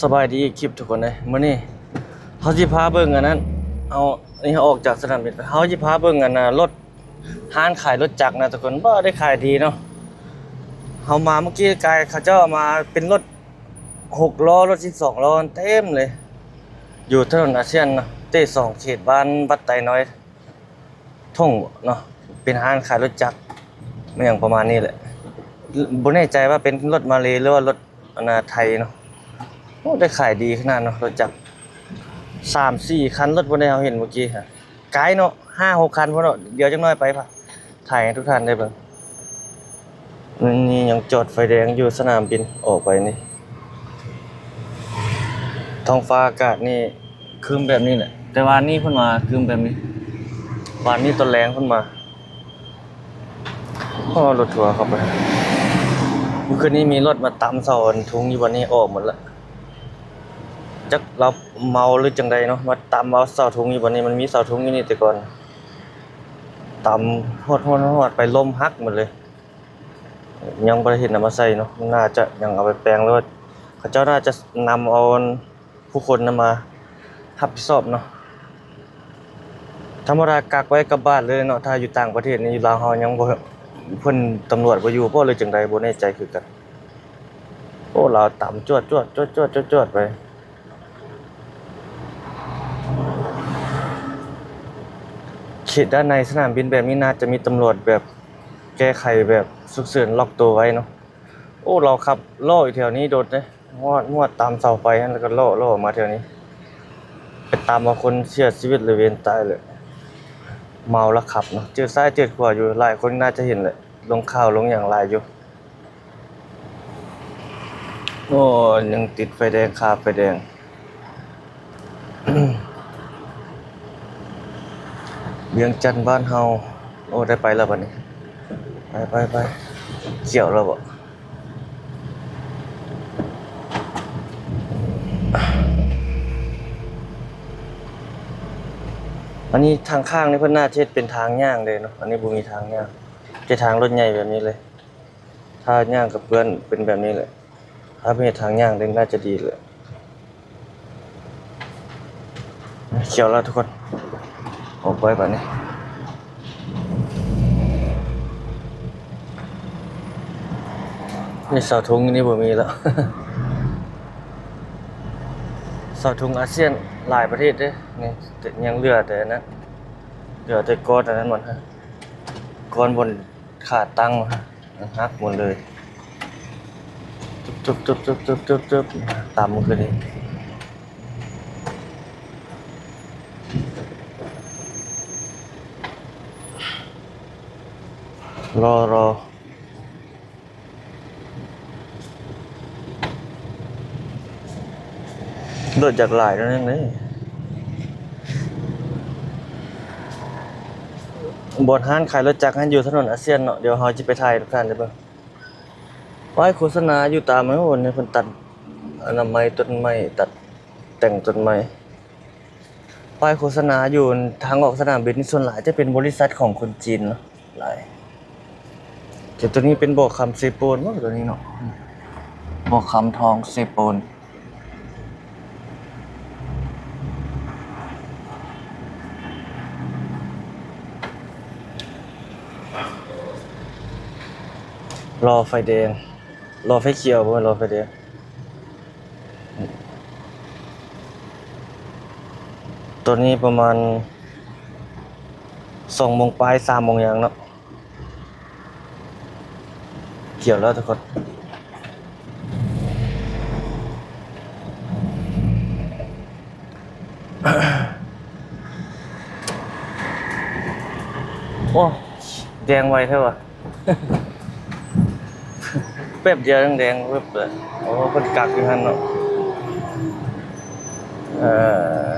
สบายดีคลิปทุกคนเลยมื้อนี้เขาสิพาเบิ่งอันนั้นเอานี่ออกจากสนามบินเขาสิพาเบิ่งอันน่ะรถร้านขายรถจักรนะทุกคนบ่ได้ขายดีเนาะเฮามาเมื่อกี้กายเขาเจ้ามาเป็นรถ6ล้อรถ12ล้อเต็มเลยอยู่ถนนอาเซียนเนาะเต้2เขตบ้านบัดไตน้อยท่งเนาะเป็นร้านขายรถจักรอย่างประมาณนี้แหละบ่แน่ใจว่าเป็นรถมาเลย์หรือว่ารถอันน่ะไทยเนาะโอ้ได้ขายดีขนาดเนาะรถจักร3-4 คันรถบนได้เราเห็นเมื่อกี้ฮะไกลเนาะ5-6 คันพุ่นเนาะเดี๋ยวจักหน่อยไปพะถ่ายให้ทุกท่านได้เบิ่งนี่ยังจอดไฟแดงอยู่สนามบินออกไปนี่ท้องฟ้าอากาศนี่ครึ้มแบบนี้แหละแต่ว่านี่เพิ่นมาครึ้มแบบนี้วันนี้ตอนแรงเพิ่นมารถทัวร์เข้าไปเมื่อคืนนี้มีรถมาตำเสาถุงอยู่วันนี้ออกหมดแล้วจักเราเมาหรือจังใดเนาะมาตำเอาเสาถุงอยู่วันนี้มันมีเสาถุงอยู่นี่แต่ก่อนตำฮอดไปล้มหักหมดเลยยังบ่ได้เห็นนำมาใส่เนาะน่าจะยังเอาไปแปลงแล้วเขาเจ้าน่าจะนำเอาผู้คนนำมารับผิดชอบเนาะธรรมดากักไว้กับบ้านเลยเนาะถ้าอยู่ต่างประเทศนี่ลาวเฮายังบ่เพิ่นตำรวจบ่อยู่บ่เลยจังใดบ่แน่ใจคือกันโอ้ลาวตำจวดไปเขตด้านในสนามบินแบบนี้น่าจะมีตำรวจแบบแก้ไขแบบฉุกเฉินล็อกตัวไว้เนาะโอ้เราขับล่ออยู่แถวนี้โดดเลยมวดตามเสาไฟแล้วก็ล่อมาแถวนี้ไปตามเอาคนเสียชีวิตหรือเวรตายเลยเมาแล้วขับเนาะเจอซ้ายเจอขวาอยู่หลายคนน่าจะเห็นแหละลงข่าวลงอย่างหลายอยู่โอ้ยังติดไฟแดงคาไฟแดง เวียงจันทน์บ้านเฮาโอ้ได้ไปแล้วบัดนี้ไปเกี่ยวแล้วบ่อันนี้ทางข้างนี่เพิ่นน่าจะเฮ็ดเป็นทางย่างเลยเนาะอันนี้บ่มีทางย่างจะทางรถใหญ่แบบนี้เลยถ้าย่างกับเพื่อนเป็นแบบนี้เลยถ้าเป็นทางย่างเด้น่าจะดีเลยเขียวแล้วทุกคนออกไปบัดนี้นี่เสาธงนี่บ่มีแล้ว เสาธงอาเซียนหลายประเทศเด้นี่ยังเหลือแต่นั้นเหลือแต่ก้อนอันนั้นหมดฮะก้อนบนขาดตั้งหักหมดเลยจุบตามมันคือนี่รอโดดจากหลายแล้วนั่นนี่บนห้านขายรถจักรให้อยู่ถนนอาเซียนเนาะเดี๋ยวเฮาสิไปถ่ายทุกท่านได้เบิ่งป้ายโฆษณาอยู่ตามมันโหนเนี่ยเพิ่นตัดอนามัยต้นไม้ตัดแต่งต้นไม้ป้ายโฆษณาอยู่ทางออกสนามบินนี่ส่วนหลายจะเป็นบริษัทของคนจีนเนาะหลายแต่ตัวนี้เป็นบ่อคำเซโปนบ่ตัวนี้เนาะบ่อคำทองเซโปนรอไฟแดงรอไฟเขียวบ่รอไฟแดงตัวนี้ประมาณ2 โมงปลาย3 โมงอย่างเนาะเขียวแล้วทุกคนโอ้แดงไวแท้ว่ะ แป๊บเดียวแดงปึ๊บเลยโอ้เพิ่นกักอยู่หั่นเนาะเอ่อ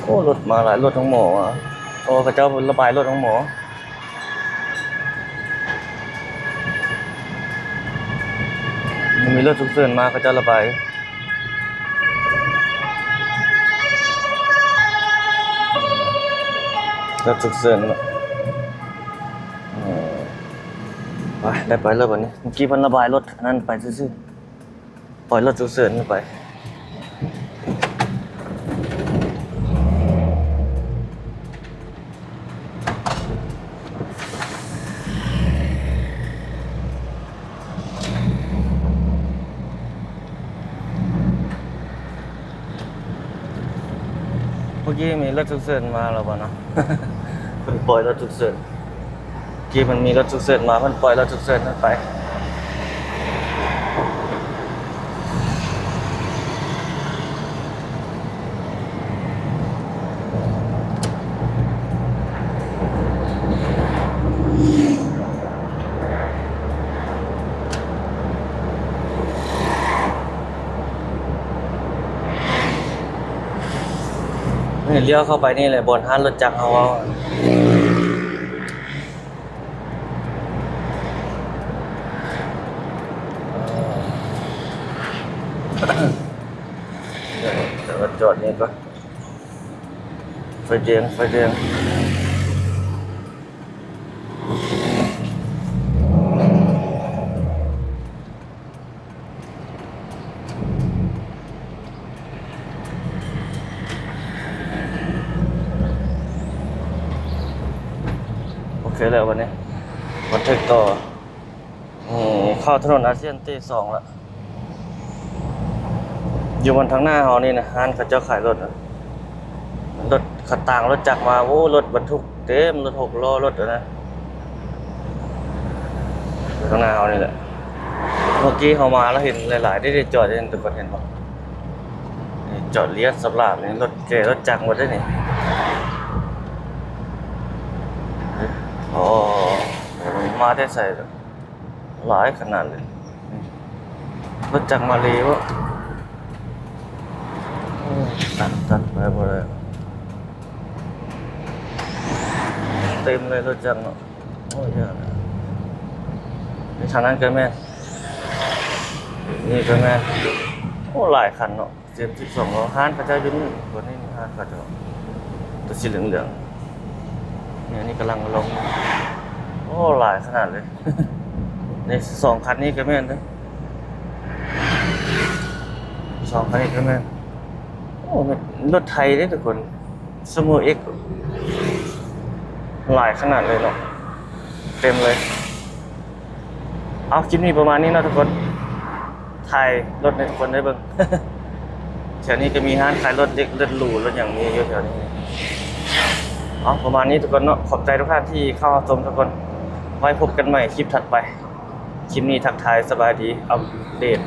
โอ้รถมาหลายรถของหมออ่ะโอ้เขาเจ้าระบายรถของหมอมีรถฉุกเฉินมาเขาเจ้าระบายรถฉุกเฉินเนาะไปได้ไปแล้วบัดนี้เมื่อกี้เพิ่นระบายรถอันนั้นไปซื่อ ปล่อยรถฉุกเฉินขึ้นไปเมื่อกี้มีรถฉุกเฉินมาแล้วป่ะเนาะ เพิ่นปล่อยรถฉุกเฉินเมื่อกี้มันมีรถฉุกเฉินมาเพิ่นปล่อยรถฉุกเฉินขึ้นไปนี่เลี้ยวเข้าไปนี่เลยบนห้านรถจักรเขาเอาเดี๋ยวจอดนี่ก็ไฟแดงไฟแดงโอเคแล้ววันนี้บันทึกต่อเข้าถนนอาเซียนที่2แล้วอยู่บนทางหน้าเฮานี่นะร้านเขาเจ้าขายรถอะรถขัดต่างรถจักรมาโอ้รถบรรทุกเต็มรถ6 ล้อรถอะนะข้างหน้าเฮานี่แหละเมื่อกี้เฮามาแล้วเห็นหลายๆได้จอดเห็นทุกคนเห็นบ่นี่จอดเลียดสำหรับนี่รถแก่รถจักรหมดได้นี่อ๋อมาได้ใส่หลายขนาดเลยรถจักรมาเลยวะตัดไปหมดเลยเต็มเลยรถจักรเนาะโอ้ยเยอะนะนี่ทางนั้นก็แม่นนี่ก็แม่นโอ้หลายคันเนาะ12 ล้อห้านเขาเจ้าอยู่นี่คนนี้ห้านเขาเจ้าตัวสีเหลืองๆเนี่ยนี่กำลังลงโอ้หลายขนาดเลย ใน2 คันนี้ก็แม่นนะ2 คันนี้ก็แม่นโอ้รถไทยได้ทุกคนสมูเอ็กหลายขนาดเลยเนาะเต็มเลยเอาคลิปนี้ประมาณนี้นะทุกคนถ่ายรถในทุกคนได้เบิ่ง แถวนี้ก็มีร้านขายรถเด็กรถหรูรถอย่างนี้เยอะแถวนี้เอาประมาณนี้ทุกคนเนาะขอบใจทุกท่านที่เข้าชมทุกคนไว้พบกันใหม่คลิปถัดไปคลิปนี้ทักทายสบายดีอัปเดต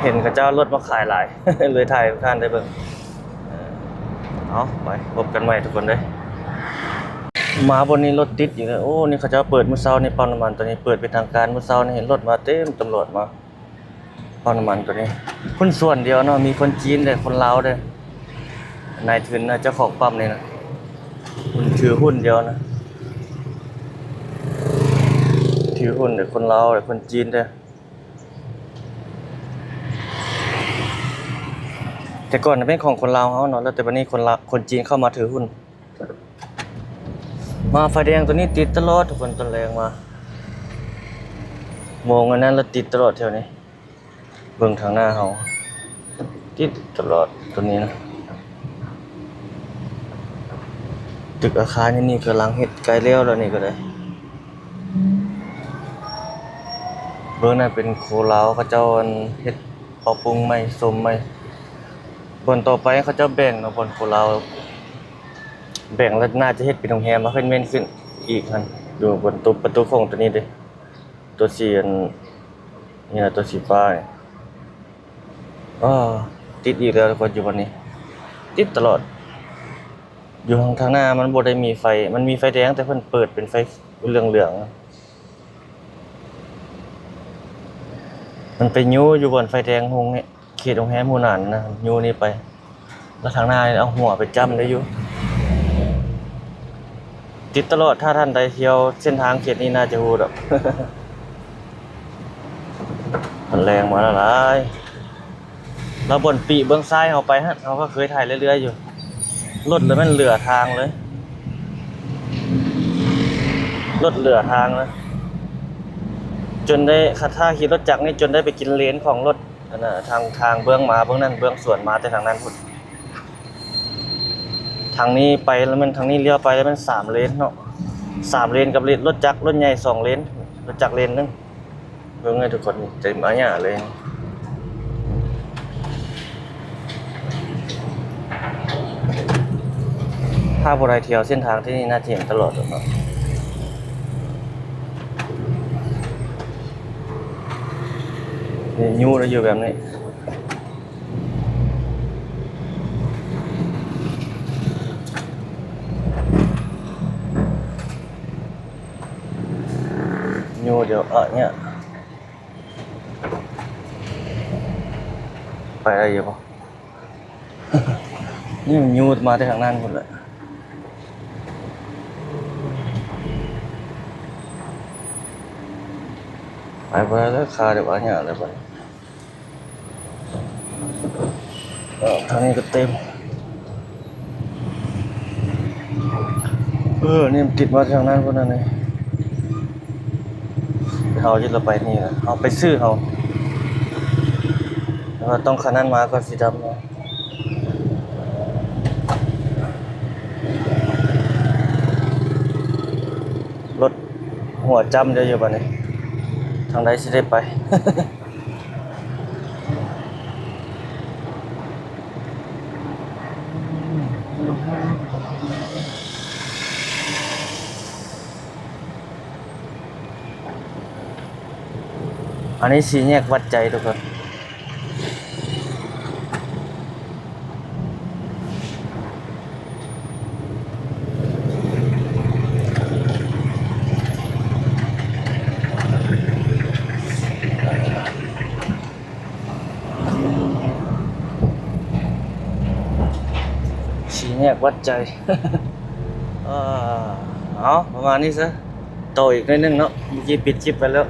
เห็นเขาเจ้ารถมาขายหลาย เลยถ่ายทุกท่านได้เบิ่งเอาไปพบกันใหม่ทุกคนเลยมาบนนี้รถติดอยู่เลยโอ้นี่เขาเจ้าเปิดมื้อเช้านี่ปั๊มน้ำมันตัวนี้เปิดเป็นทางการมื้อเช้านี่เห็นรถมาเต็มตำรวจมาปั๊มน้ำมันตัวนี้คนส่วนเดียวเนาะมีคนจีนด้วยคนลาวด้วยนายทุนนะเจ้าของปั๊มนี่นะคุณถือหุ้นเดียวนะถือหุ้นแต่คนลาวแต่คนจีนด้วยแต่ก่อนเป็นของคนลาวเขาเนาะแล้วแต่วันนี้คนลาวคนจีนเข้ามาถือหุ้นมาไฟแดงตัวนี้ติดตลอดทุกคนตอนแรงมาโมงอันนั้นแล้วติดตลอดแถวนี้เบิ่งทางหน้าเฮาติดตลอดตัวนี้นะตึกอาคารนี่กำลังเฮ็ดใกล้แล้วนี่ก็ได้เบิ่งนั่นเป็นโคลาวเขาเจ้าเฮ็ดปรับปรุงใหม่สมใหม่บนต่อไปเขาเจ้าแบ่งเนาะบนโคลาวแบ่งแล้วน่าจะเฮ็ดเป็นโรงแรมมาขึ้นเม่นขึ้นอีกหั่นดูบนตัวประตูโค้งตัวนี้เด้ตัวสีนี่นะตัวสีฟ้านี่ติดอีกแล้วทุกคนอยู่วันนี้ติดตลอดอยู่ทางหน้ามันบ่ได้มีไฟมันมีไฟแดงแต่เพิ่นเปิดเป็นไฟเหลืองๆมันไปยูอยู่บนไฟแดงหงนี่เขตโรงแรมหมู่นั้นนะยูนี่ไปแล้วทางหน้าเอาหัวไปจ้ำได้อยู่ติดตลอดถ้าท่านใดเที่ยวเส้นทางเขตนี้น่าจะฮู้ดอก มันแรงมาแล้วหลายแล้วบนปีเบื้องซ้ายเฮาไปฮะเราก็เคยถ่ายเรื่อยๆอยู่รถแล้วมันเหลือทางเลยรถเหลือทางเลย จนได้ถ้าขี่รถจักรนี่จนได้ไปกินเลนของรถอันน่ะทางเบื้องมาเบื้องนั้นเบื้องสวนมาแต่ทางนั้นพุ่นทางนี้ไปแล้วมันทางนี้เลี้ยวไปแล้วมัน3เลนเนาะ3เลนกับเลนรถจักรรถใหญ่2เลนรถจักรเลนนึงเบิ่งให้ทุกคนเต็มอาหญ้าเลยถ้าบ่ได้เที่ยวเส้นทางที่นี่น่าจะเห็นตลอดเนาะนี่ยูแล้วอยู่แบบนี้ยูเดี๋ยวเนี่ยไปได้อยู่ปะ นี่มันยูมาแต่ทางนั้นหมดเลยไปแล้วคาเดี๋ยวเนี่ยอะไรไปทางนี้ก็เต็มนี่มันติดมาทางนั้นพวกนั้นเลยเขาที่เราไปนี่นะเขาไปซื้อเขาแล้วต้องคันนั้นมาก็สีดำเนาะรถหัวจำเดี๋ยวอยู่ป่ะนี่ทางใดสิได้ไป อันนี้สีแยกวัดใจทุกคนสีแยกวัดใจ เอาประมาณนี้ซะต่ออีกนิดนึงเนาะเมื่อกี้ปิดคลิปไปแล้ว